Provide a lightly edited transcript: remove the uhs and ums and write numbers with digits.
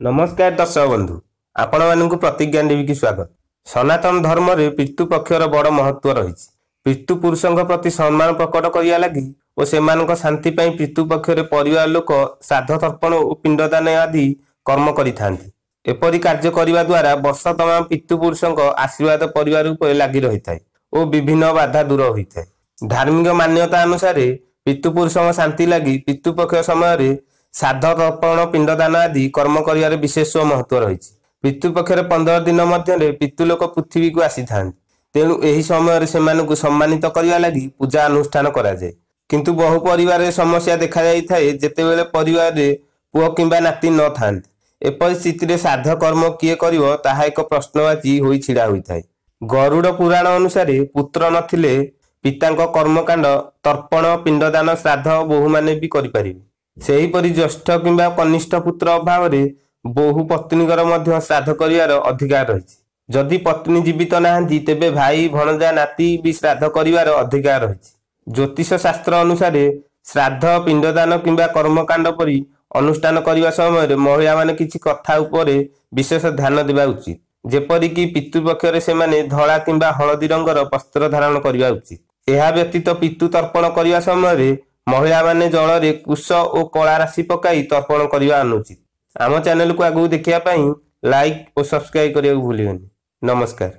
नमस्कार दर्शक बंधु आपण मानक प्रतिज्ञा देवी की स्वागत। सनातन धर्म रे पितृ पक्षर बड़ महत्व रही। पितृ पुरुषों प्रति सम्मान प्रकट करिया लगी और सेमानक शांति पई पितृ पक्षरे परिवार लोक श्राद्ध तर्पण और पिंडदान आदि कर्म करिथांती। एपरि कार्य करिवा द्वारा वर्ष तमाम पितृ पुरुषों आशीर्वाद परिवार उपर लागि रहिथाय और विभिन्न बाधा दूर होइथाय। धार्मिक मान्यता अनुसार पितृ पुरुषों शांति लगी पितृपक्ष समय श्राद्ध तर्पण पिंडदान आदि कर्म करिवार विशेष महत्व रही। पितृपक्षर 15 दिन मध्य पितृलोक पृथ्वी को आसी था। तेणु यही समय से सम्मानित करने लगी पूजा अनुष्ठान कराए। किंतु बहु परिवार समस्या देखा जाए जितेबले परिवार पुओ किंबा नाती न था। एपरि स्थिति श्राद्ध कर्म किए करिवो ताहा एक प्रश्नवाची होई छिड़ा होता है। गरुड़ पुराण अनुसार पुत्र नथिले पितांक कर्मकांड तर्पण पिंडदान श्राद्ध बहु माने भी करिपारिबे। सेहीपरि ज्येष्ठ किंबा कनिष्ठ पुत्र अभाव बहु पत्नीकर मध्य श्राद्ध करिवार अधिकार रही। जदि पत्नी जीवित नाहांती तेबे भाई भणजा नाती भी श्राद्ध करिवार अधिकार रही। ज्योतिष शास्त्र अनुसार श्राद्ध पिंडदान किंबा कर्मकांड परि अनुष्ठान करने समय महिला माने किछि कथा उपरे विशेष ध्यान देवा उचित। जेपरिक पितृपक्षरे सेमाने धला किंबा हलदी रंगर वस्त्र धारण करने उचित। यह व्यतीत पितृ तर्पण करने समय महिला माने जल रे कुश और कला राशि पकाई तर्पण करने अनुचित। आम चैनल को आगू देखिया लाइक और सब्सक्राइब करने भूलियनि। नमस्कार।